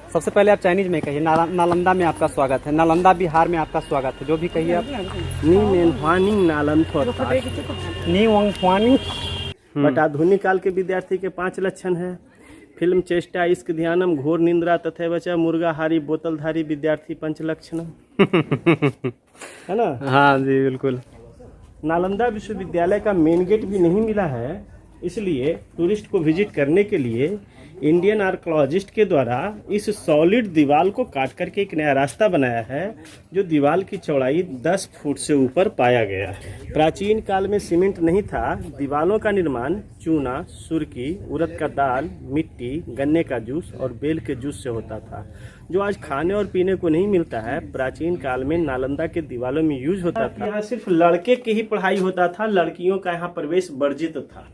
सबसे पहले आप चाइनीज में कहिए। नालंदा में आपका स्वागत है। नालंदा बिहार में आपका स्वागत है। जो भी कहिए आप। बट आधुनिक काल के विद्यार्थी के 5 लक्षण है। फिल्म चेष्टा इश्क ध्यानम घोर निंद्रा तथा बचा मुर्गाहारी बोतलधारी विद्यार्थी 5 लक्षण है ना। हाँ जी बिल्कुल। नालंदा विश्वविद्यालय का मेन गेट भी नहीं मिला है, इसलिए टूरिस्ट को विजिट करने के लिए इंडियन आर्कोलॉजिस्ट के द्वारा इस सॉलिड दीवार को काट करके एक नया रास्ता बनाया है, जो दीवार की चौड़ाई 10 फुट से ऊपर पाया गया है। प्राचीन काल में सीमेंट नहीं था। दीवारों का निर्माण चूना, सुर्की, उड़द का दाल, मिट्टी, गन्ने का जूस और बेल के जूस से होता था, जो आज खाने और पीने को नहीं मिलता है। प्राचीन काल में नालंदा के दीवारों में यूज होता था। यहाँ सिर्फ लड़के की ही पढ़ाई होता था, लड़कियों का यहाँ प्रवेश वर्जित था।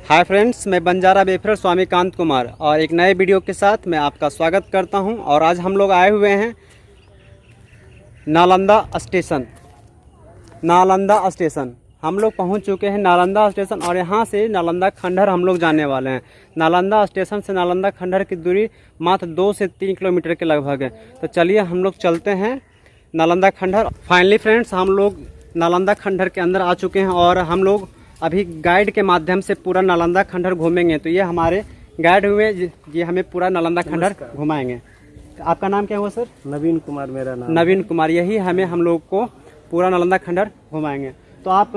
हाय फ्रेंड्स, मैं बंजारा बेफर स्वामी कांत कुमार और एक नए वीडियो के साथ मैं आपका स्वागत करता हूं। और आज हम लोग आए हुए हैं नालंदा स्टेशन। नालंदा स्टेशन हम लोग पहुंच चुके हैं। नालंदा स्टेशन और यहां से नालंदा खंडहर हम लोग जाने वाले हैं। नालंदा स्टेशन से नालंदा खंडहर की दूरी मात्र 2 से 3 किलोमीटर के लगभग है। तो चलिए हम लोग चलते हैं नालंदा खंडहर। फाइनली फ्रेंड्स, हम लोग नालंदा खंडहर के अंदर आ चुके हैं और हम लोग अभी गाइड के माध्यम से पूरा नालंदा खंडहर घूमेंगे। तो ये हमारे गाइड हुए, ये हमें पूरा नालंदा खंडहर घुमाएंगे। आपका नाम क्या हुआ सर? नवीन कुमार मेरा नाम। नवीन कुमार। यही हम लोग को पूरा नालंदा खंडहर घुमाएंगे। तो आप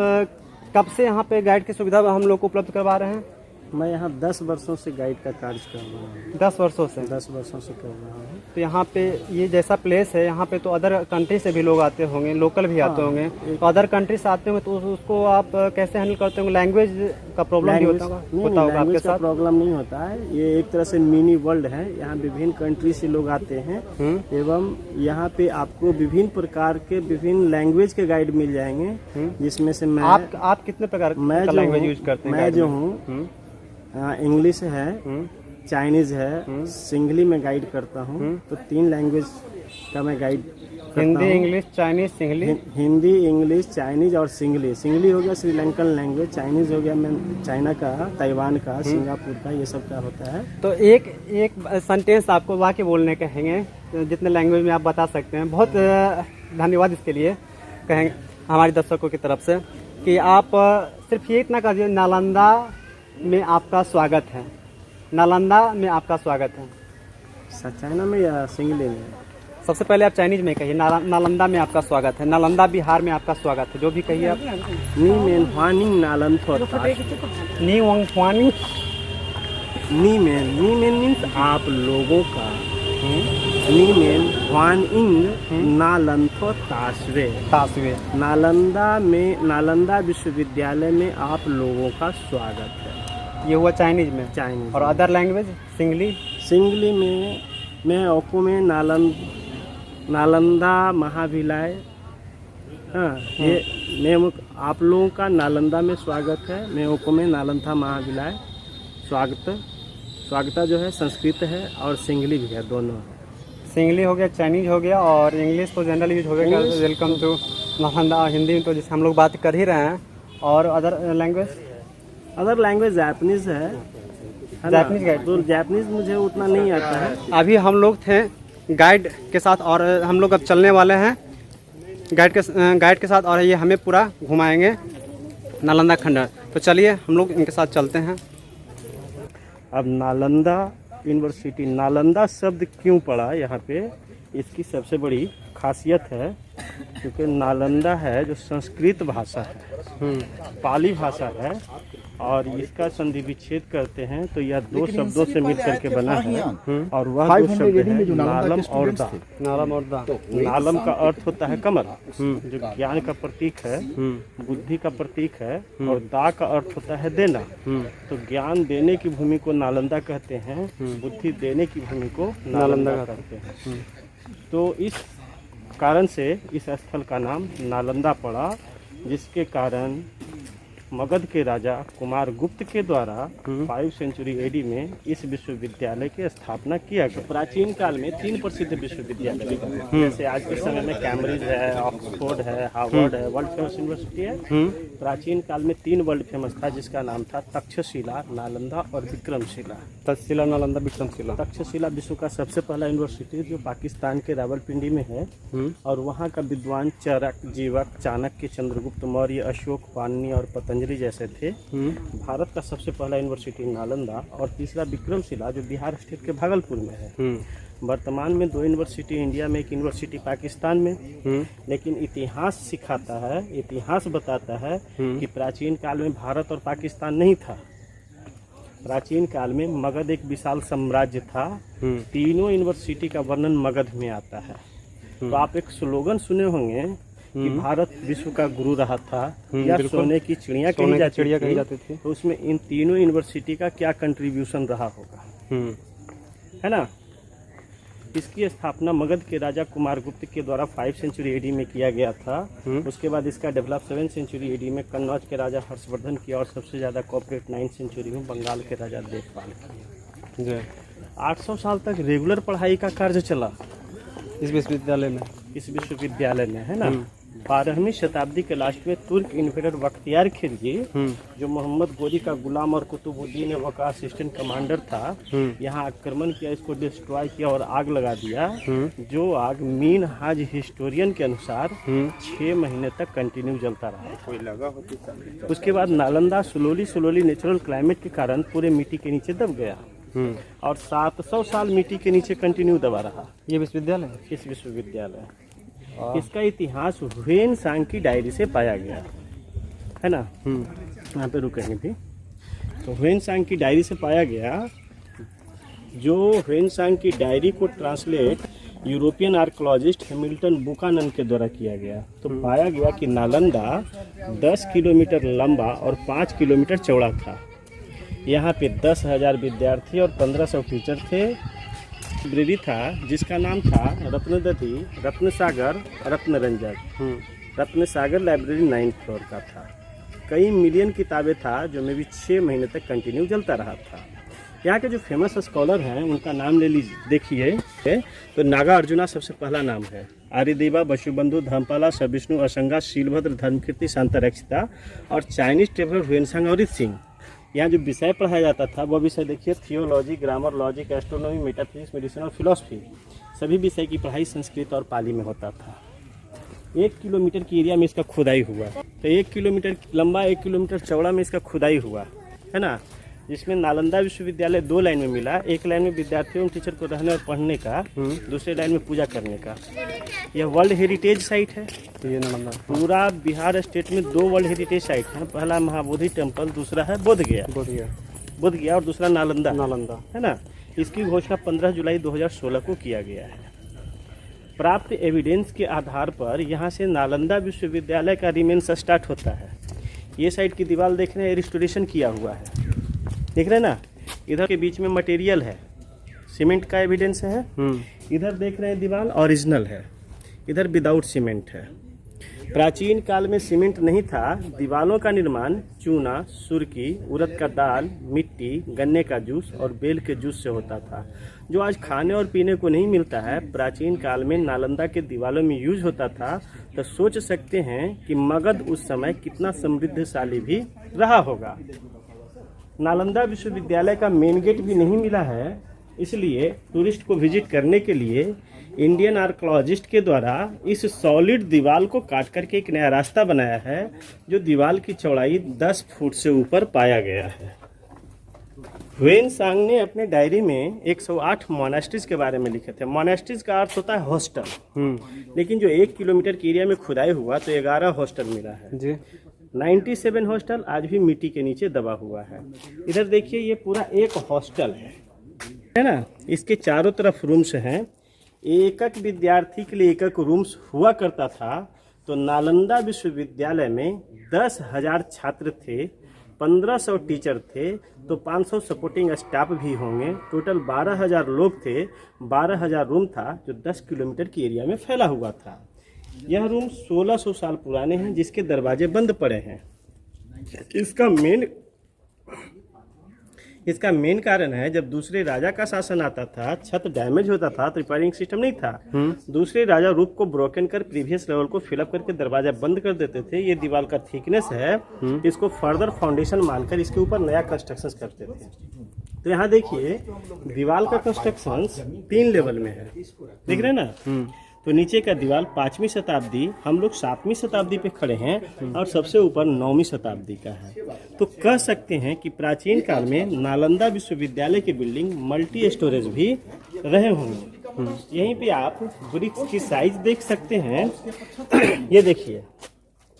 कब से यहाँ पे गाइड की सुविधा हम लोग को उपलब्ध करवा रहे हैं? मैं यहाँ 10 वर्षों से गाइड का कार्य कर रहा हूँ। 10 वर्षों से? 10 वर्षों से कर रहा हूँ। तो यहाँ पे ये जैसा प्लेस है, यहाँ पे तो अदर कंट्री से भी लोग आते होंगे, लोकल भी आते होंगे। तो अदर कंट्री से आते होंगे तो उसको आप कैसे हैंडल करते होंगे? लैंग्वेज का प्रॉब्लम भी होता होगा आपके साथ? प्रॉब्लम नहीं होता है। ये एक तरह से मिनी वर्ल्ड है। यहाँ विभिन्न कंट्री से लोग आते हैं एवं यहाँ पे आपको विभिन्न प्रकार के विभिन्न लैंग्वेज के गाइड मिल जाएंगे, जिसमें से मैं आप कितने प्रकार का लैंग्वेज यूज करते हैं? मैं जो हूँ इंग्लिश है, चाइनीज है, सिंगली में गाइड करता हूँ। तो 3 लैंग्वेज का मैं गाइड करता हूँ। Hindi, English, Chinese, singly. Hindi, English, Chinese और सिंगली। सिंगली हो गया श्रीलंकन लैंग्वेज, चाइनीज हो गया मैं चाइना का, ताइवान का, सिंगापुर का, ये सब का होता है। तो एक सेंटेंस आपको वाक्य बोलने कहेंगे, जितने लैंग्वेज में आप बता सकते हैं। बहुत धन्यवाद इसके लिए कहेंगे हमारे दर्शकों की तरफ से कि आप सिर्फ ये इतना कहिए, नालंदा में आपका स्वागत है। नालंदा में आपका स्वागत है। चाइना में या सिंगली में? सबसे पहले आप चाइनीज में कहिए। नालंदा में आपका स्वागत है। नालंदा बिहार में आपका स्वागत है। जो भी कहिए आप। नी मेन मीन्स आप लोगों का। नी मेन ह्वान इंग नालंथो तासवे। नालंदा विश्वविद्यालय में आप लोगों का स्वागत है। ये हुआ चाइनीज में। चाइनीज और अदर लैंग्वेज? सिंगली में मैं ओको में नालंदा महाविद्यालय। हाँ, ये मैं आप लोगों का नालंदा में स्वागत है। मैं ओको में नालंदा महाविद्यालय स्वागत जो है संस्कृत है और सिंगली भी है, दोनों। सिंगली हो गया, चाइनीज हो गया और इंग्लिश तो जनरल यूज हो गया। Welcome to Nalanda. हिंदी में तो जिससे हम लोग बात कर ही रहे हैं। और अदर लैंग्वेज जापानीज है। Japanese guide? तो जापानीज मुझे उतना नहीं आता है। अभी हम लोग थे गाइड के साथ और हम लोग अब चलने वाले हैं गाइड के साथ और ये हमें पूरा घुमाएंगे नालंदा खंडहर। तो चलिए हम लोग इनके साथ चलते हैं। अब नालंदा यूनिवर्सिटी, नालंदा शब्द क्यों पड़ा यहाँ पे, इसकी सबसे बड़ी खासियत है क्योंकि नालंदा है जो संस्कृत भाषा है, पाली भाषा है और इसका संधि विच्छेद करते हैं तो यह 2 शब्दों से मिलकर के बना है। और वह 2 शब्द है नालम और दा। नालम का अर्थ होता है कमल, जो ज्ञान का प्रतीक है, बुद्धि का प्रतीक है। और दा का अर्थ होता है देना। तो ज्ञान देने की भूमि को नालंदा कहते हैं, बुद्धि देने की भूमि को नालंदा कहते हैं। तो इस कारण से इस स्थल का नाम नालंदा पड़ा, जिसके कारण मगध के राजा कुमार गुप्त के द्वारा 5 सेंचुरी एडी में इस विश्वविद्यालय की स्थापना किया गया। प्राचीन काल में 3 प्रसिद्ध विश्वविद्यालय थे, जैसे आज के समय में कैम्ब्रिज है, ऑक्सफोर्ड है, हार्वर्ड है, वर्ल्ड फेमस यूनिवर्सिटी है। प्राचीन काल में 3 वर्ल्ड फेमस था, जिसका नाम था तक्षशिला, नालंदा और विक्रमशिला। तक्षशिला, नालंदा, विक्रमशिला। तक्षशिला विश्व का सबसे पहला यूनिवर्सिटी जो पाकिस्तान के रावलपिंडी में है, और वहाँ का विद्वान चरक, जीवक, चाणक्य, चंद्रगुप्त मौर्य, अशोक, पाणिनि और पतंजलि जैसे थे। भारत का सबसे पहला यूनिवर्सिटी नालंदा, और तीसरा विक्रमशिला जो बिहार स्टेट के भागलपुर में है। वर्तमान में 2 यूनिवर्सिटी इंडिया में, 1 यूनिवर्सिटी पाकिस्तान में। लेकिन इतिहास सिखाता है, इतिहास बताता है कि प्राचीन काल में भारत और पाकिस्तान नहीं था। प्राचीन काल में मगध एक विशाल साम्राज्य था। तीनों यूनिवर्सिटी का वर्णन मगध में आता है। तो आप एक स्लोगन सुने होंगे कि भारत विश्व का गुरु रहा था, या सोने की चिड़िया कही जाती थी। तो उसमें इन तीनों यूनिवर्सिटी का क्या कंट्रीब्यूशन रहा होगा, है ना। इसकी स्थापना मगध के राजा कुमार गुप्त के द्वारा 5 सेंचुरी एडी में किया गया था। उसके बाद इसका डेवलप 7 सेंचुरी एडी में कन्नौज के राजा हर्षवर्धन किया, और सबसे ज़्यादा कॉपरेट 9 सेंचुरी में बंगाल के राजा देवपाल किया। 800 साल तक रेगुलर पढ़ाई का कार्य चला इस विश्वविद्यालय में, है ना। 12वीं शताब्दी के लास्ट में तुर्क इन्वेडर बख्तियार खिलजी, जो मोहम्मद गोरी का गुलाम और कुतुबुद्दीन ऐबक का असिस्टेंट कमांडर था, यहाँ आक्रमण किया, इसको डिस्ट्रॉय किया और आग लगा दिया। जो आग मीन हाज हिस्टोरियन के अनुसार 6 महीने तक कंटिन्यू जलता रहा। उसके बाद नालंदा स्लोली नेचुरल क्लाइमेट के कारण पूरे मिट्टी के नीचे दब गया, और 700 साल मिट्टी के नीचे कंटिन्यू दबा रहा ये विश्वविद्यालय। इस विश्वविद्यालय इसका इतिहास ह्वेन सांग की डायरी से पाया गया, है ना। यहाँ पे रुकेंगे भी। तो ह्वेन सांग की डायरी से पाया गया, जो ह्वेन सांग की डायरी को translate European archaeologist Hamilton Buchanan के द्वारा किया गया। तो पाया गया कि नालंदा 10 किलोमीटर लंबा और 5 किलोमीटर चौड़ा था। यहाँ पे 10,000 विद्यार्थी और 1500 टीचर थे। लाइब्रेरी था जिसका नाम था Ratnadadhi, Ratnasagar, Ratnaranjak. Ratnasagar library 9th floor का था। कई मिलियन किताबें था, जो में भी 6 महीने तक कंटिन्यू चलता रहा था। यहाँ के जो फेमस स्कॉलर हैं उनका नाम ले लीजिए, देखिए। तो नागा अर्जुना सबसे पहला नाम है। आर्यदेवा, बसुबंधु, धर्मपाला, सविष्णु, असंगा, शीलभद्र, धर्मकीर्ति, शांतारक्षिता और चाइनीज ट्रेवलर ह्वेनसांग और सिंह। यहाँ जो विषय पढ़ाया जाता था वो विषय देखिए, theology, grammar, logic, astronomy, metaphysics, medicine और फिलॉसफी। सभी विषय की पढ़ाई संस्कृत और पाली में होता था। 1 किलोमीटर की एरिया में इसका खुदाई हुआ। तो 1 किलोमीटर लंबा, 1 किलोमीटर चौड़ा में इसका खुदाई हुआ, है ना। जिसमें नालंदा विश्वविद्यालय 2 लाइन में मिला। एक लाइन में विद्यार्थियों टीचर को रहने और पढ़ने का, दूसरे लाइन में पूजा करने का। यह वर्ल्ड हेरिटेज साइट है। ये नालंदा पूरा बिहार स्टेट में 2 वर्ल्ड हेरिटेज साइट हैं। पहला महाबोधि टेम्पल, दूसरा है बोधगया, और दूसरा नालंदा, है ना। इसकी घोषणा 15 जुलाई 2016 को किया गया है। प्राप्त एविडेंस के आधार पर यहाँ से नालंदा विश्वविद्यालय का रिमेंस स्टार्ट होता है। ये साइड की दीवार देख रहे हैं, रिस्टोरेशन किया हुआ है, देख रहे हैं ना। इधर के बीच में मटेरियल है, सीमेंट का एविडेंस है। इधर देख रहे हैं दीवार ओरिजिनल है, इधर विदाउट सीमेंट है। प्राचीन काल में सीमेंट नहीं था। दीवारों का निर्माण चूना, सुरकी, उड़द का दाल, मिट्टी, गन्ने का जूस और बेल के जूस से होता था, जो आज खाने और पीने को नहीं मिलता है। प्राचीन काल में नालंदा के दीवारों में यूज होता था। तो सोच सकते हैं कि मगध उस समय कितना समृद्धशाली भी रहा होगा। नालंदा विश्वविद्यालय का मेन गेट भी नहीं मिला है, इसलिए टूरिस्ट को विजिट करने के लिए इंडियन आर्कोलॉजिस्ट के द्वारा इस सॉलिड दीवार को काट करके एक नया रास्ता बनाया है, जो दीवार की चौड़ाई 10 फुट से ऊपर पाया गया है। ह्वेन सांग ने अपने डायरी में 108 मोनास्ट्रीज के बारे में लिखे थे। मोनास्ट्रीज का अर्थ होता है हॉस्टल। लेकिन जो 1 किलोमीटर के एरिया में खुदाई हुआ तो 11 हॉस्टल मिला है जी। 97 हॉस्टल आज भी मिट्टी के नीचे दबा हुआ है। इधर देखिए, ये पूरा एक हॉस्टल है ना। इसके चारों तरफ रूम्स हैं। एक विद्यार्थी के लिए एक रूम्स हुआ करता था। तो नालंदा विश्वविद्यालय में 10,000 छात्र थे, 1500 टीचर थे, तो 500 सपोर्टिंग स्टाफ भी होंगे। टोटल 12,000 लोग थे, 12,000 रूम था, जो 10 किलोमीटर की एरिया में फैला हुआ था। यह रूम 1600 साल पुराने हैं, जिसके दरवाजे बंद पड़े हैं। इसका मेन कारण है, जब दूसरे राजा का शासन आता था, छत डैमेज होता था तो रिपेयरिंग सिस्टम नहीं था। दूसरे राजा रूफ को ब्रोकन कर प्रीवियस लेवल को फिलअप करके दरवाजा बंद कर देते थे। ये दीवार का थिकनेस है, इसको फर्दर फाउंडेशन मानकर इसके ऊपर नया कंस्ट्रक्शन करते थे। तो यहाँ देखिए दीवार का कंस्ट्रक्शन 3 लेवल में है, देख रहे हैं ना। तो नीचे का दीवार 5वीं शताब्दी, हम लोग 7वीं शताब्दी पे खड़े हैं, और सबसे ऊपर 9वीं शताब्दी का है। तो कह सकते हैं कि प्राचीन काल में नालंदा विश्वविद्यालय की बिल्डिंग मल्टी स्टोरेज भी रहे होंगे। यहीं पे आप ब्रिक्स की साइज देख सकते हैं। ये देखिए,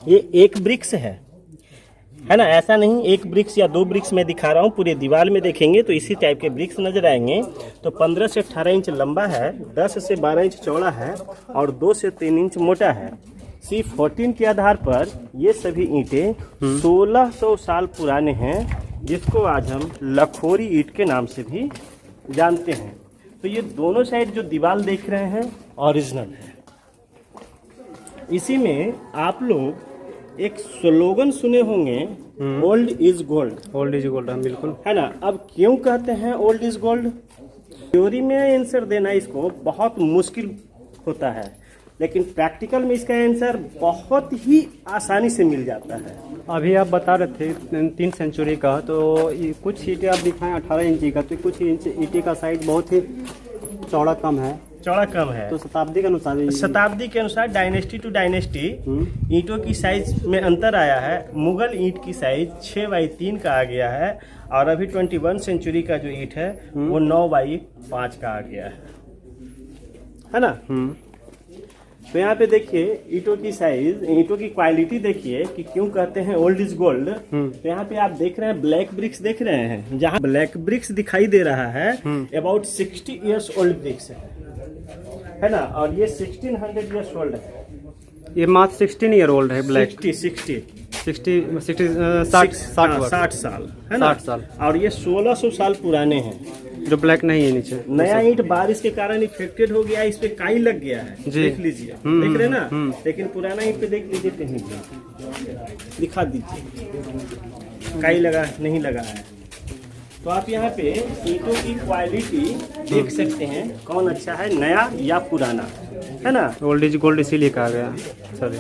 ये एक ब्रिक्स है ना, ऐसा नहीं 1 ब्रिक्स या 2 ब्रिक्स मैं दिखा रहा हूँ। पूरे दीवार में देखेंगे तो इसी टाइप के ब्रिक्स नजर आएंगे। तो 15 से 18 इंच लंबा है, 10 से 12 इंच चौड़ा है, और 2 से 3 इंच मोटा है। C14 के आधार पर ये सभी ईंटें 1600 साल पुराने हैं, जिसको आज हम लखोरी ईंट के नाम से भी जानते हैं। तो ये दोनों साइड जो दीवार देख रहे हैं ओरिजिनल है। इसी में आप लोग एक स्लोगन सुने होंगे, old is gold. Old is gold, बिल्कुल, है ना। अब क्यों कहते हैं ओल्ड इज गोल्ड? थ्योरी में आंसर देना इसको बहुत मुश्किल होता है, लेकिन प्रैक्टिकल में इसका आंसर बहुत ही आसानी से मिल जाता है। अभी आप बता रहे थे 3 सेंचुरी का, तो कुछ ईंटें आप दिखाएं 18 इंची का, तो कुछ ईंटे का साइज बहुत ही चौड़ा कम है। तो शताब्दी के अनुसार डायनेस्टी टू डायनेस्टी ईंटों की साइज में अंतर आया है। मुगल ईंट की साइज 6x3 का आ गया है, और अभी 21 सेंचुरी का जो ईंट है वो 9x5 का आ गया है ना। तो यहाँ पे देखिए ईंटों की साइज, ईंटों की क्वालिटी देखिए कि क्यों कहते हैं ओल्ड इज गोल्ड। तो यहाँ पे आप देख रहे हैं ब्लैक ब्रिक्स देख रहे हैं, जहाँ ब्लैक ब्रिक्स दिखाई दे रहा है अबाउट 60 इयर्स ओल्ड ब्रिक्स है ना, और ये 1600 इयर्स ओल्ड है। ये मात्र 16 ईयर ओल्ड है ब्लैक। 60 साल है ना, 60 साल, और ये 1600 साल पुराने हैं, जो ब्लैक नहीं है नीचे। नया ईंट बारिश के कारण इफेक्टेड हो गया, इस पे काई लग गया है, देख लीजिए, देख रहे ना। लेकिन पुराना ईंट पे देख लीजिए, कहीं दिखा दीजिए काई लगा नहीं लगा है। तो आप यहाँ पे ईंटों की क्वालिटी देख सकते हैं, कौन अच्छा है, नया या पुराना, है ना। ओल्ड इज गोल्ड इसीलिए कहा गया। सर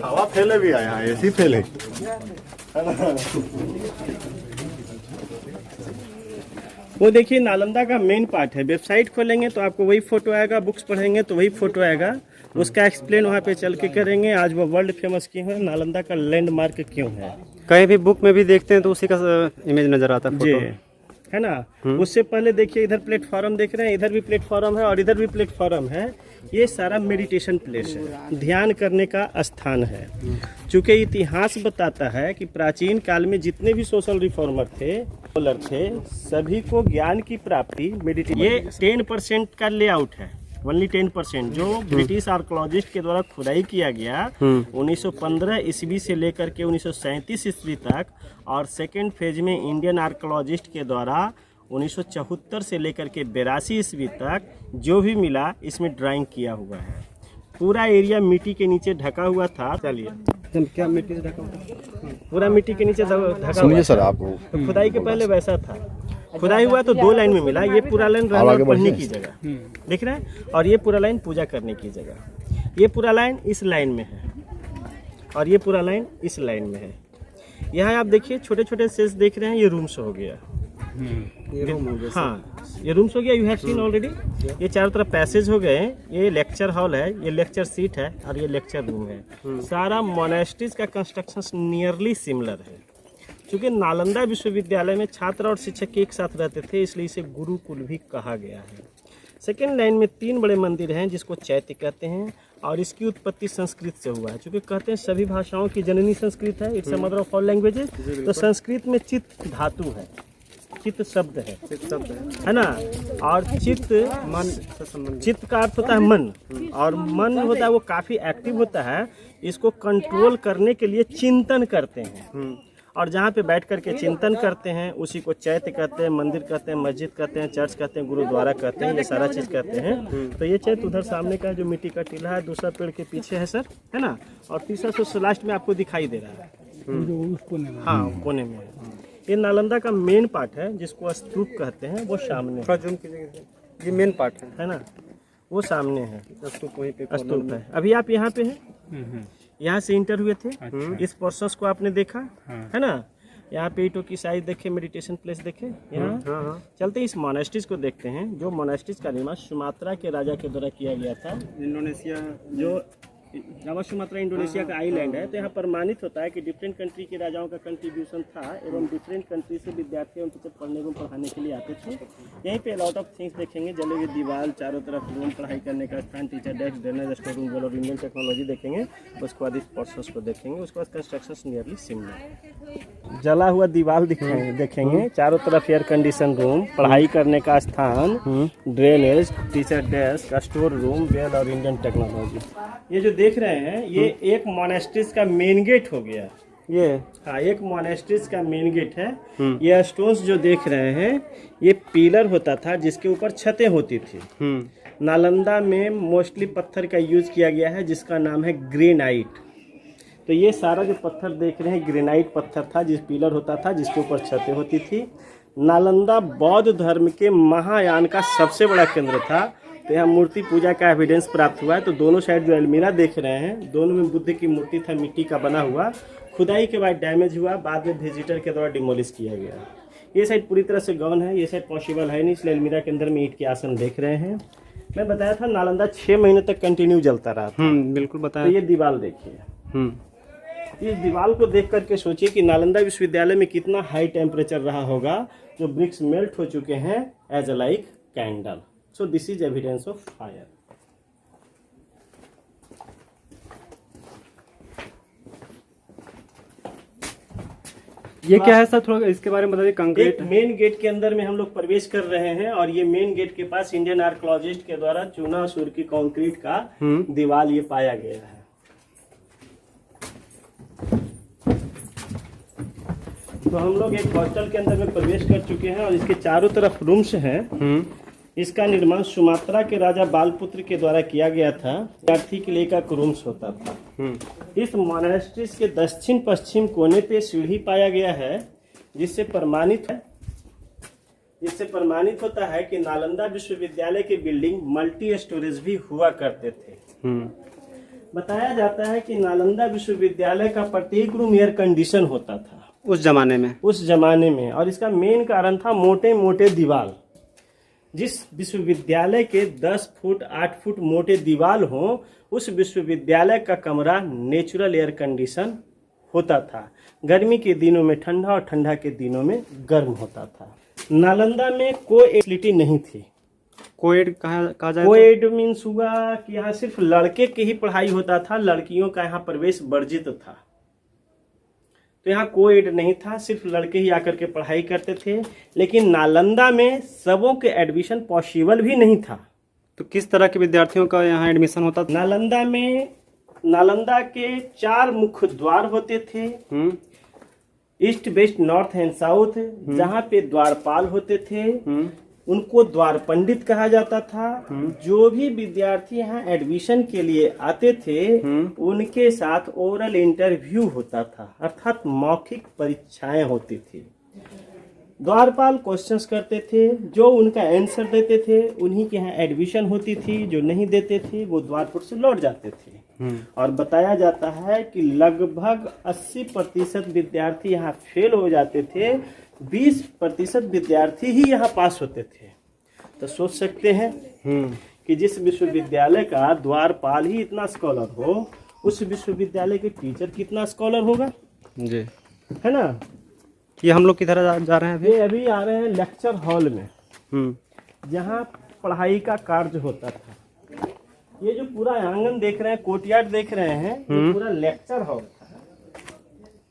हवा फैले भी आया है, ऐसी फैले। वो देखिए नालंदा का मेन पार्ट है। वेबसाइट खोलेंगे तो आपको वही फोटो आएगा, बुक्स पढ़ेंगे तो वही फोटो आएगा, उसका एक्सप्लेन वहाँ पे चल के करेंगे। आज वो वर्ल्ड फेमस क्यों है, नालंदा का लैंडमार्क क्यों है। कहीं भी बुक में भी देखते हैं तो उसी का इमेज नजर आता है, फोटो, है ना। उससे पहले देखिए इधर प्लेटफॉर्म देख रहे हैं, इधर भी प्लेटफॉर्म है और इधर भी प्लेटफॉर्म है। ये सारा मेडिटेशन प्लेस है, ध्यान करने का स्थान है। चूँकि इतिहास बताता है कि प्राचीन काल में जितने भी सोशल रिफॉर्मर थे, सभी को ज्ञान की प्राप्ति मेडिटेशन। ये 10% का लेआउट है, ओनली 10%, जो ब्रिटिश आर्कोलॉजिस्ट के द्वारा खुदाई किया गया 1915 ईस्वी से लेकर के 1937 ईस्वी तक, और सेकेंड फेज में इंडियन आर्कोलॉजिस्ट के द्वारा 1974 से लेकर के 82 ईस्वी तक जो भी मिला इसमें ड्राइंग किया हुआ है। पूरा एरिया मिट्टी के नीचे ढका हुआ था। चलिए, क्या मिट्टी से ढका हुआ? पूरा मिट्टी के नीचे ढका सुनिए हुआ सर, आपको तो खुदाई के पहले वैसा था। खुदाई हुआ तो 2 लाइन में मिला, ये पूरा लाइन पढ़ने की जगह देख रहे हैं, और ये पूरा लाइन पूजा करने की जगह। ये पूरा लाइन इस लाइन में है, और ये पूरा लाइन इस लाइन में है। यहाँ आप देखिए छोटे छोटे सेल्स देख रहे हैं, ये रूम्स हो गया। हाँ, ये रूम्स हो गया, यू हैव सीन ऑलरेडी। ये चारों तरफ पैसेज हो गए, ये लेक्चर हॉल है, ये लेक्चर सीट है, और ये लेक्चर रूम है। सारा मोनेस्ट्रीज का कंस्ट्रक्शन नियरली सिमिलर है। चूँकि नालंदा विश्वविद्यालय में छात्र और शिक्षक एक साथ रहते थे, इसलिए इसे गुरुकुल भी कहा गया है। सेकेंड लाइन में 3 बड़े मंदिर हैं जिसको चैत्य कहते हैं, और इसकी उत्पत्ति संस्कृत से हुआ है। चूँकि कहते हैं सभी भाषाओं की जननी संस्कृत है, it's a mother of all languages. तो संस्कृत में चित्त धातु है, चित्त शब्द है ना, और चित्त मन, चित्त का अर्थ होता है मन, और मन होता है वो काफ़ी एक्टिव होता है। इसको कंट्रोल करने के लिए चिंतन करते हैं, और जहाँ पे बैठ करके चिंतन करते हैं उसी को चैत्य कहते हैं, मंदिर कहते हैं, मस्जिद कहते हैं, चर्च कहते हैं, गुरुद्वारा कहते हैं, ये सारा चीज़ कहते हैं। तो ये चैत्य उधर सामने का जो मिट्टी का टीला है, दूसरा पेड़ के पीछे है सर, है ना, और तीसरा सबसे लास्ट में आपको दिखाई दे रहा है, हाँ कोने में है। ये नालंदा का मेन पार्ट है जिसको स्तूप कहते हैं, वो सामने है। ये मेन पार्ट है ना, वो सामने है, स्तूप वहीं पे स्तूप है। अभी आप यहाँ पे हैं, यहाँ से इंटर हुए थे, इस प्रोसेस को आपने देखा है ना। यहाँ पे ईंटों की साइज देखे, मेडिटेशन प्लेस देखे। यहाँ चलते इस मोनास्ट्रीज को देखते हैं, जो मोनास्ट्रीज का निर्माण सुमात्रा के राजा के द्वारा किया गया था। इंडोनेशिया जो जावा सुमात्रा इंडोनेशिया का आइलैंड है, तो यहाँ प्रमाणित होता है कि डिफरेंट कंट्री के राजाओं का कंट्रीब्यूशन था एवं डिफरेंट कंट्री से विद्यार्थी एवं टीचर पढ़ने एवं पढ़ाने के लिए आते थे। यहीं पे लॉट ऑफ थिंग्स देखेंगे, जले हुए दीवार, चारों तरफ रूम, पढ़ाई करने का स्थान, teacher desk, drainage, store room और इंडियन टेक्नोलॉजी देखेंगे। उसके बाद इस प्रोसेस को देखेंगे, उसके बाद कंस्ट्रक्शन नियरली सिमिलर। जला हुआ दीवार देखेंगे, चारों तरफ एयर कंडीशन रूम, पढ़ाई करने का स्थान, drainage, teacher desk, store room, well और इंडियन टेक्नोलॉजी। ये जो देख रहे हैं ये एक मोनास्ट्रीज का मेन गेट हो गया। ये हाँ, एक मोनास्ट्रीज का मेन गेट है। ये स्टोन्स जो देख रहे हैं ये पिलर होता था जिसके ऊपर छतें होती थी। नालंदा में मोस्टली पत्थर का यूज किया गया है जिसका नाम है ग्रेनाइट। तो ये सारा जो पत्थर देख रहे हैं ग्रेनाइट पत्थर था, जिस पिलर होता था जिसके ऊपर छतें होती थी। नालंदा बौद्ध धर्म के महायान का सबसे बड़ा केंद्र था। तो यहाँ मूर्ति पूजा का एविडेंस प्राप्त हुआ है। तो दोनों साइड जो अलमीरा देख रहे हैं, दोनों में बुद्ध की मूर्ति था, मिट्टी का बना हुआ। खुदाई के बाद डैमेज हुआ, बाद में विजिटर के द्वारा डिमोलिश किया गया। ये साइड पूरी तरह से गौन है, ये साइड पॉसिबल है नहीं, इसलिए अलमीरा के अंदर में ईंट के आसन देख रहे हैं। मैं बताया था नालंदा 6 महीने तक कंटिन्यू जलता रहा था। बिल्कुल बताया। तो ये दीवार देखिए, इस दीवार को देख करके सोचिए कि नालंदा विश्वविद्यालय में कितना हाई टेम्परेचर रहा होगा, जो ब्रिक्स मेल्ट हो चुके हैं as a like candle. So this is evidence of fire. ये क्या है सर, थोड़ा इसके बारे में बताइए। कंक्रीट मेन गेट के अंदर में हम लोग प्रवेश कर रहे हैं और ये मेन गेट के पास इंडियन आर्कियोलॉजिस्ट के द्वारा चूना सूर की कंक्रीट का दीवार ये पाया गया है। तो हम लोग एक हॉस्टल के अंदर में प्रवेश कर चुके हैं और इसके चारों तरफ रूम्स हैं। इसका निर्माण सुमात्रा के राजा बालपुत्र के द्वारा किया गया था। विद्यार्थी के लिए एक रूम्स होता था। इस मोनास्ट्रीज के दक्षिण पश्चिम कोने पे सीढ़ी पाया गया है, जिससे प्रमाणित होता है कि नालंदा विश्वविद्यालय की बिल्डिंग मल्टी स्टोरेज भी हुआ करते थे। बताया जाता है कि नालंदा विश्वविद्यालय का प्रत्येक रूम एयर कंडीशन होता था उस जमाने में। और इसका मेन कारण था मोटे मोटे दीवार। जिस विश्वविद्यालय के 10 फुट 8 फुट मोटे दीवार हो, उस विश्वविद्यालय का कमरा नेचुरल एयर कंडीशन होता था। गर्मी के दिनों में ठंडा और ठंडा के दिनों में गर्म होता था। नालंदा में कोएड नहीं थी। कोएड कहा जाए? कोएड मीन्स हुआ कि यहाँ सिर्फ लड़के की ही पढ़ाई होता था, लड़कियों का यहाँ प्रवेश वर्जित था। तो यहाँ कोएड नहीं था, सिर्फ लड़के ही आकर के पढ़ाई करते थे। लेकिन नालंदा में सबों के एडमिशन पॉसिबल भी नहीं था। तो किस तरह के विद्यार्थियों का यहाँ एडमिशन होता था? नालंदा के 4 मुख्य द्वार होते थे, east west north and south. जहाँ पे द्वारपाल होते थे उनको द्वार पंडित कहा जाता था। जो भी विद्यार्थी यहाँ एडमिशन के लिए आते थे उनके साथ ओरल इंटरव्यू होता था, अर्थात मौखिक परीक्षाएं होती थी। द्वारपाल क्वेश्चंस करते थे, जो उनका आंसर देते थे उन्हीं के यहाँ एडमिशन होती थी। जो नहीं देते थे वो द्वारपुर से लौट जाते थे। और बताया जाता है कि लगभग 80% विद्यार्थी यहाँ फेल हो जाते थे, 20% विद्यार्थी ही यहाँ पास होते थे। तो सोच सकते हैं कि जिस विश्वविद्यालय का द्वारपाल ही इतना स्कॉलर हो, उस विश्वविद्यालय के टीचर कितना स्कॉलर होगा जी, है ना। ये हम लोग किधर जा रहे हैं अभी आ रहे हैं लेक्चर हॉल में, जहाँ पढ़ाई का कार्य होता था। ये जो पूरा आंगन देख रहे हैं, कोर्टयार्ड देख रहे हैं, ये पूरा लेक्चर हॉल था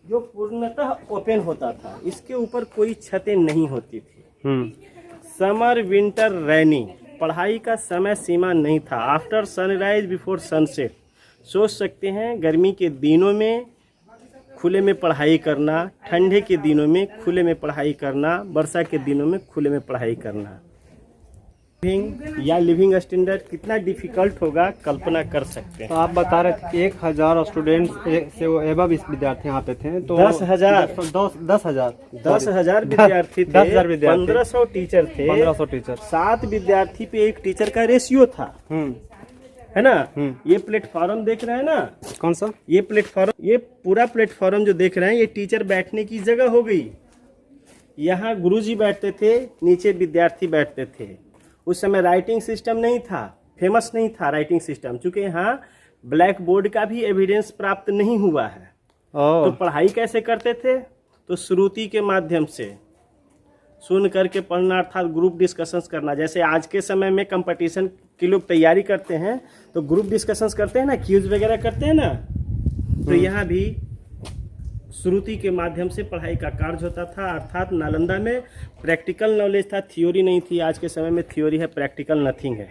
जो पूर्णतः ओपन होता था। इसके ऊपर कोई छतें नहीं होती थी। समर विंटर रेनी, पढ़ाई का समय सीमा नहीं था। आफ्टर सनराइज बिफोर सनसेट, सोच सकते हैं गर्मी के दिनों में खुले में पढ़ाई करना, ठंडे के दिनों में खुले में पढ़ाई करना, वर्षा के दिनों में खुले में पढ़ाई करना। लिविंग या लिविंग स्टैंडर्ड कितना डिफिकल्ट होगा कल्पना कर सकते हैं। तो आप बता रहे थे कि 1000 स्टूडेंट से एबव इस विद्यार्थी यहाँ पे थे, तो 10,000 10,000 विद्यार्थी थे, 10,000 विद्यार्थी, 1500 टीचर थे, 1500 टीचर, 7 विद्यार्थी पे एक टीचर का रेशियो था, है ना। ये प्लेटफॉर्म देख रहे हैं ना, कौन सा? ये प्लेटफॉर्म, ये पूरा प्लेटफॉर्म जो देख रहे हैं, ये टीचर बैठने की जगह हो गई। यहाँ गुरुजी बैठते थे, नीचे विद्यार्थी बैठते थे। उस समय राइटिंग सिस्टम नहीं था, फेमस नहीं था राइटिंग सिस्टम, चूंकि यहाँ ब्लैक बोर्ड का भी एविडेंस प्राप्त नहीं हुआ है। तो पढ़ाई कैसे करते थे? तो श्रुति के माध्यम से सुन करके पढ़ना, अर्थात ग्रुप डिस्कशंस करना। जैसे आज के समय में कंपटीशन के लोग तैयारी करते हैं तो ग्रुप डिस्कशंस करते हैं ना, क्यूज वगैरह करते हैं ना, तो यहाँ भी श्रुति के माध्यम से पढ़ाई का कार्य होता था। अर्थात नालंदा में प्रैक्टिकल नॉलेज था, थ्योरी नहीं थी। आज के समय में थ्योरी है, प्रैक्टिकल नथिंग है।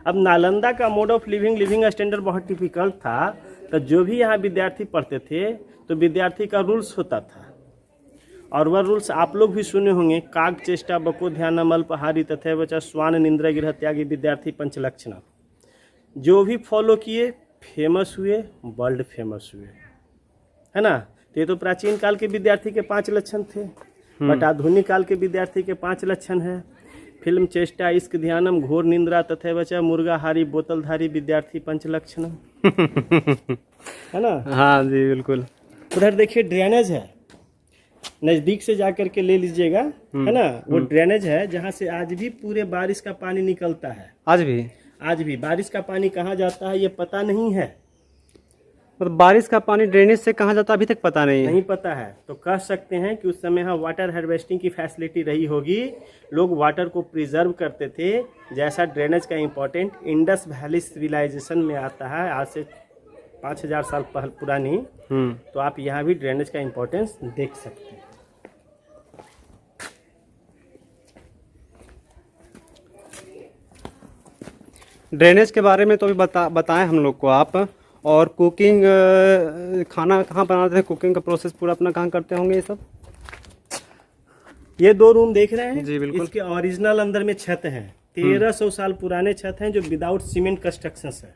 अब नालंदा का मोड ऑफ लिविंग स्टैंडर्ड बहुत टिपिकल था, तो जो भी यहाँ विद्यार्थी पढ़ते थे तो विद्यार्थी का रूल्स होता था, और वह रूल्स आप लोग भी सुने होंगे, काग चेष्टा बको ध्यानम अल्पहारी तथैव च श्वान निंद्र गृह त्यागी विद्यार्थी पंचलक्षण। जो भी फॉलो किए फेमस हुए, वर्ल्ड फेमस हुए, है ना। तो ये तो प्राचीन काल के विद्यार्थी के 5 लक्षण थे, बट आधुनिक काल के विद्यार्थी के 5 लक्षण है। फिल्म चेष्टा इश्क ध्यानम घोर निंद्रा तथैव च मुर्गाहारी बोतलधारी विद्यार्थी पंचलक्षण, है ना। हाँ जी बिल्कुल। उधर देखिए ड्रेनेज है, नजदीक से जाकर के ले लीजिएगा, है ना। वो ड्रेनेज है जहाँ से आज भी पूरे बारिश का पानी निकलता है। आज भी बारिश का पानी कहाँ जाता है ये पता नहीं है। मतलब बारिश का पानी ड्रेनेज से कहाँ जाता अभी तक पता नहीं है। नहीं पता है, तो कह सकते हैं कि उस समय यहाँ वाटर हार्वेस्टिंग की फैसिलिटी रही होगी। लोग वाटर को प्रिजर्व करते थे, जैसा ड्रेनेज का इम्पोर्टेंट इंडस वैली सिविलाइजेशन में आता है, आज से 5000 साल पुरानी। तो आप यहाँ भी ड्रेनेज का इम्पोर्टेंस देख सकते हैं। ड्रेनेज के बारे में तो अभी बताएं हम लोग को आप। और कुकिंग, खाना कहाँ बनाते हैं, कुकिंग का प्रोसेस पूरा अपना कहाँ करते होंगे ये सब? ये 2 रूम देख रहे हैं जी बिल्कुल। इसके ओरिजिनल अंदर में छत हैं, 1300 साल पुराने छत हैं जो विदाउट सीमेंट कंस्ट्रक्शंस है।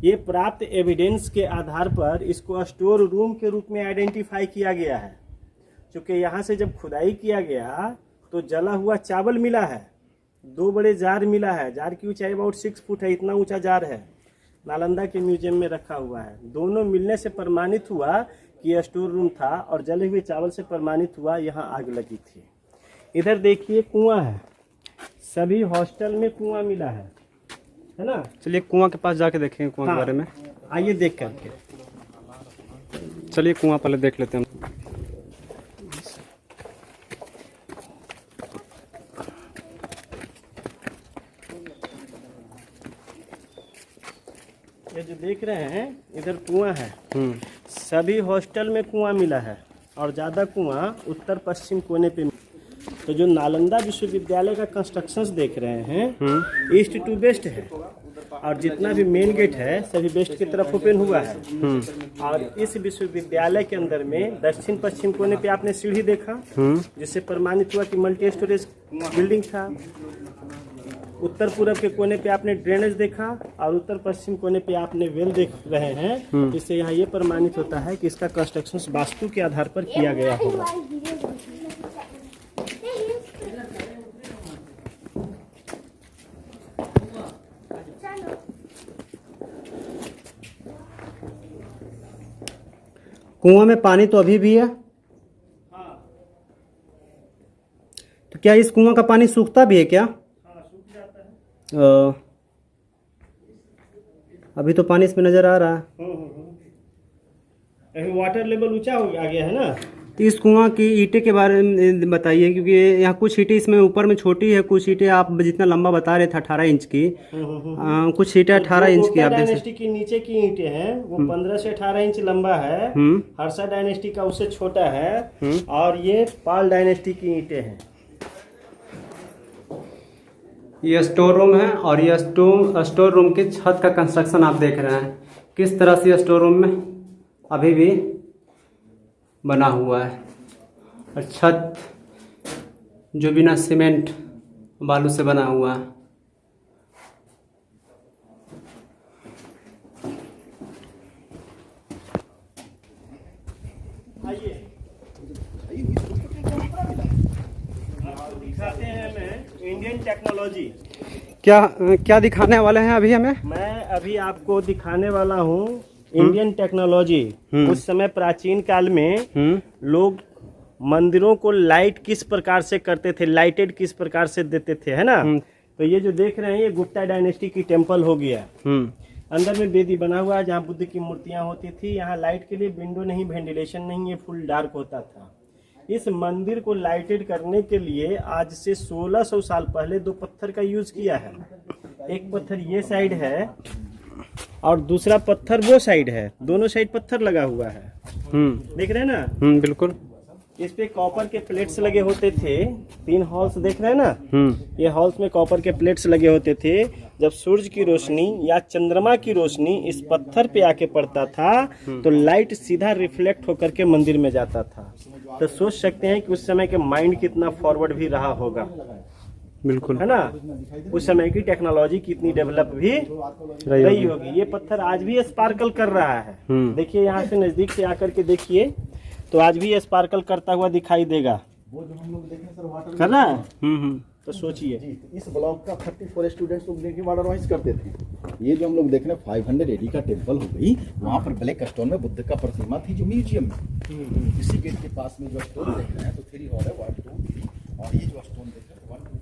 ये प्राप्त एविडेंस के आधार पर इसको स्टोर रूम के रूप में आइडेंटिफाई किया गया है। क्योंकि यहाँ से जब खुदाई किया गया तो जला हुआ चावल मिला है, 2 बड़े जार मिला है। जार की ऊंचाई अबाउट 6 फुट है, इतना ऊंचा जार है, नालंदा के म्यूजियम में रखा हुआ है। दोनों मिलने से प्रमाणित हुआ कि यह स्टोर रूम था, और जले हुए चावल से प्रमाणित हुआ यहाँ आग लगी थी। इधर देखिए कुआं है, सभी हॉस्टल में कुआं मिला है ना। चलिए कुआं के पास जाके देखेंगे कुआं के बारे में। आइए देख करके, चलिए कुआं पहले देख लेते हैं। ये जो देख रहे हैं इधर कुआं है, सभी हॉस्टल में कुआं मिला है, और ज़्यादा कुआं उत्तर पश्चिम कोने पे। तो जो नालंदा विश्वविद्यालय का कंस्ट्रक्शंस देख रहे हैं ईस्ट टू वेस्ट है, और जितना भी मेन गेट है सभी वेस्ट की तरफ ओपन हुआ है। और इस विश्वविद्यालय के अंदर में दक्षिण पश्चिम कोने पे आपने सीढ़ी देखा, जिससे प्रमाणित हुआ कि मल्टी स्टोरेज बिल्डिंग था। उत्तर पूर्व के कोने पे आपने ड्रेनेज देखा, और उत्तर पश्चिम कोने पे आपने वेल देख रहे हैं। इससे यहाँ ये प्रमाणित होता है कि इसका कंस्ट्रक्शन वास्तु के आधार पर किया गया होगा। कुआं में पानी तो अभी भी है? तो क्या इस कुआं का पानी सूखता भी है क्या? अभी तो पानी इसमें नजर आ रहा है। वाटर लेवल ऊंचा हो गया है ना। तो इस कुआं की ईंटें के बारे में बताइए, क्योंकि यहाँ कुछ ईंटें इसमें ऊपर में छोटी है, कुछ ईंटें आप जितना लंबा बता रहे थे 18 इंच की, कुछ ईंटें 18 इंच की। आप डायनेस्टी की नीचे की ईंटें हैं, वो 15 से 18 इंच लंबा है। हर्षा डायनेस्टी का उससे छोटा है, और ये पाल डायनेस्टी की ईंटें हैं। ये स्टोर रूम है, और ये स्टोर रूम के छत का कंस्ट्रक्शन आप देख रहे हैं किस तरह से स्टोर रूम में अभी भी बना हुआ है। और छत जो बिना सीमेंट बालू से बना हुआ है। दिखाते हैं हमें इंडियन टेक्नोलॉजी। क्या क्या दिखाने वाले हैं अभी हमें? मैं अभी आपको दिखाने वाला हूँ इंडियन टेक्नोलॉजी। उस समय प्राचीन काल में लोग मंदिरों को लाइट किस प्रकार से करते थे, लाइटेड किस प्रकार से देते थे, है ना। तो ये जो देख रहे हैं ये गुप्ता डायनेस्टी की टेम्पल हो गया। अंदर में वेदी बना हुआ है जहाँ बुद्ध की मूर्तियां होती थी। यहाँ लाइट के लिए विंडो नहीं, वेंटिलेशन नहीं, ये फुल डार्क होता था। इस मंदिर को लाइटेड करने के लिए आज से 1600 साल पहले 2 पत्थर का यूज किया है। एक पत्थर ये साइड है और दूसरा पत्थर वो साइड है, दोनों साइड पत्थर लगा हुआ है। देख रहे हैं ना। बिल्कुल। इस पे कॉपर के प्लेट्स लगे होते थे। 3 हॉल्स देख रहे हैं ना। ये हॉल्स में कॉपर के प्लेट्स लगे होते थे। जब सूरज की रोशनी या चंद्रमा की रोशनी इस पत्थर पे आके पड़ता था तो लाइट सीधा रिफ्लेक्ट होकर के मंदिर में जाता था। तो सोच सकते हैं कि उस समय के माइंड कितना फॉरवर्ड भी रहा होगा। बिल्कुल, है ना। उस समय की टेक्नोलॉजी कितनी डेवलप भी रही होगी। ये पत्थर आज भी स्पार्कल कर रहा है। देखिए यहाँ से नजदीक से आकर के देखिए तो आज भी स्पार्कल करता हुआ दिखाई देगा। कर रहा है। तो सोचिए इस ब्लॉक का 34 स्टूडेंट्स लोग लेके वाटर वाइज करते थे। ये जो हम लोग देख रहे हैं 500 एडी का टेम्पल हो गई। वहाँ पर ब्लैक स्टोन में बुद्ध का प्रतिमा थी जो म्यूजियम में। इसी गेट के पास में जो स्टोन देख रहे हैं तो 3 हॉल है 1 2 3 और ये जो स्टोन देख रहे हैं 1 2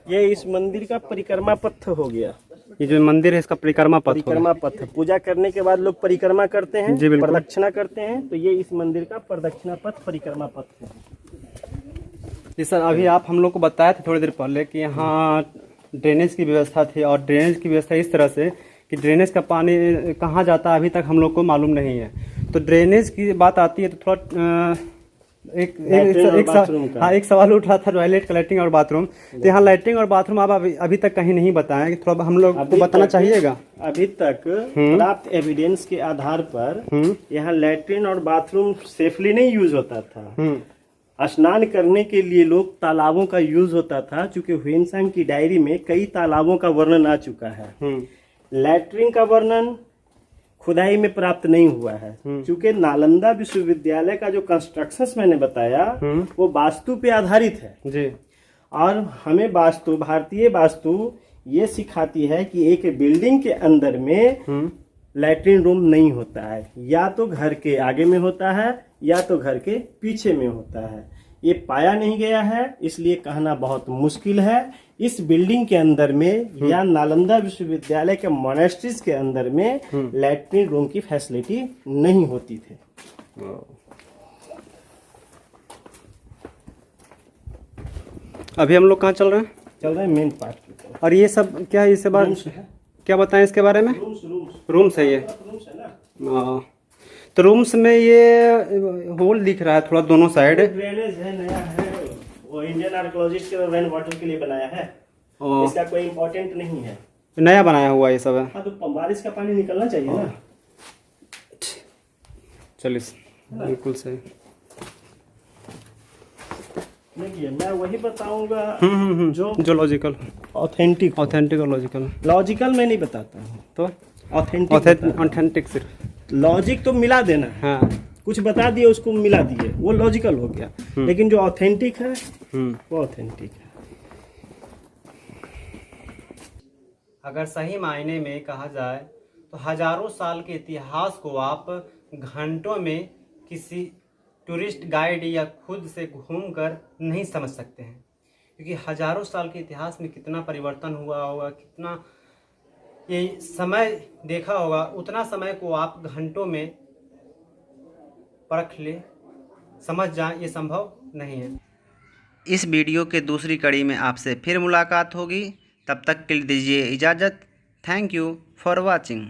3। ये इस मंदिर का परिक्रमा पथ हो गया। ये जो मंदिर है इसका परिक्रमा पथ। पूजा करने के बाद लोग परिक्रमा करते हैं, जी बिल्कुल। प्रदक्षिणा करते हैं। तो ये इस मंदिर का प्रदक्षिणा पथ, परिक्रमा पथ है। जी सर, अभी आप हम लोग को बताया था थोड़ी देर पहले कि यहाँ ड्रेनेज की व्यवस्था थी और ड्रेनेज की व्यवस्था इस तरह से कि ड्रेनेज का पानी कहाँ जाता है अभी तक हम लोग को मालूम नहीं है। तो ड्रेनेज की बात आती है तो थोड़ा एक सवाल उठ रहा था, टॉयलेट का, लैट्रिन और बाथरूम। तो यहाँ लैट्रिन और बाथरूम आप अभी तक कहीं नहीं बताया कि थोड़ा हम लोग को बताना चाहिएगा। अभी तक प्राप्त एविडेंस के आधार पर यहाँ लैट्रिन और बाथरूम सेफली नहीं यूज होता था। स्नान करने के लिए लोग तालाबों का यूज होता था। चूंकि ह्वेनसांग की डायरी में कई तालाबों का वर्णन आ चुका है। लैट्रिन का वर्णन खुदाई में प्राप्त नहीं हुआ है। क्योंकि नालंदा विश्वविद्यालय का जो कंस्ट्रक्शंस मैंने बताया वो वास्तु पे आधारित है जी। और हमें वास्तु, भारतीय वास्तु ये सिखाती है कि एक बिल्डिंग के अंदर में लैट्रिन रूम नहीं होता है। या तो घर के आगे में होता है या तो घर के पीछे में होता है। ये पाया नहीं गया है, इसलिए कहना बहुत मुश्किल है। इस बिल्डिंग के अंदर में या नालंदा विश्वविद्यालय के मोनेस्ट्रीज के अंदर में लैट्रिन रूम की फैसिलिटी नहीं होती थी। अभी हम लोग कहाँ चल रहे हैं? चल रहे हैं मेन पार्ट की तरफ। और ये सब क्या है, इसके बारे क्या बताएं इसके बारे में? रूम्स है ये। तो रूम्स में ये होल दिख रहा है थोड़ा दोनों साइड। ड्रेनेज है, नया है, वो इंडियन आर्कियोलॉजिस्ट के रेन वाटर के लिए बनाया है। इसका कोई इम्पोर्टेंट नहीं है, नया बनाया हुआ ये सब है। हाँ तो बारिश का पानी निकलना चाहिए ना। चलिए बिल्कुल सही। देखिए मैं वही बताऊंगा जो लॉजिकल, ऑथेंटिक और लॉजिकल। लॉजिकल मैं नहीं बताता हूँ, तो ऑथेंटिक सिर्फ लॉजिक तो मिला देना है। हाँ, कुछ बता दिए उसको मिला दिए, वो लॉजिकल हो गया। लेकिन जो ऑथेंटिक है वो ऑथेंटिक है। अगर सही मायने में कहा जाए तो हजारों साल के इतिहास को आप घंटों में किसी टूरिस्ट गाइड या खुद से घूमकर नहीं समझ सकते हैं। क्योंकि हजारों साल के इतिहास में कितना परिवर्तन हुआ होगा, कितना ये समय देखा होगा, उतना समय को आप घंटों में परख ले, समझ जाएं, ये संभव नहीं है। इस वीडियो के दूसरी कड़ी में आपसे फिर मुलाकात होगी। तब तक के लिए दीजिए इजाज़त। Thank you for watching.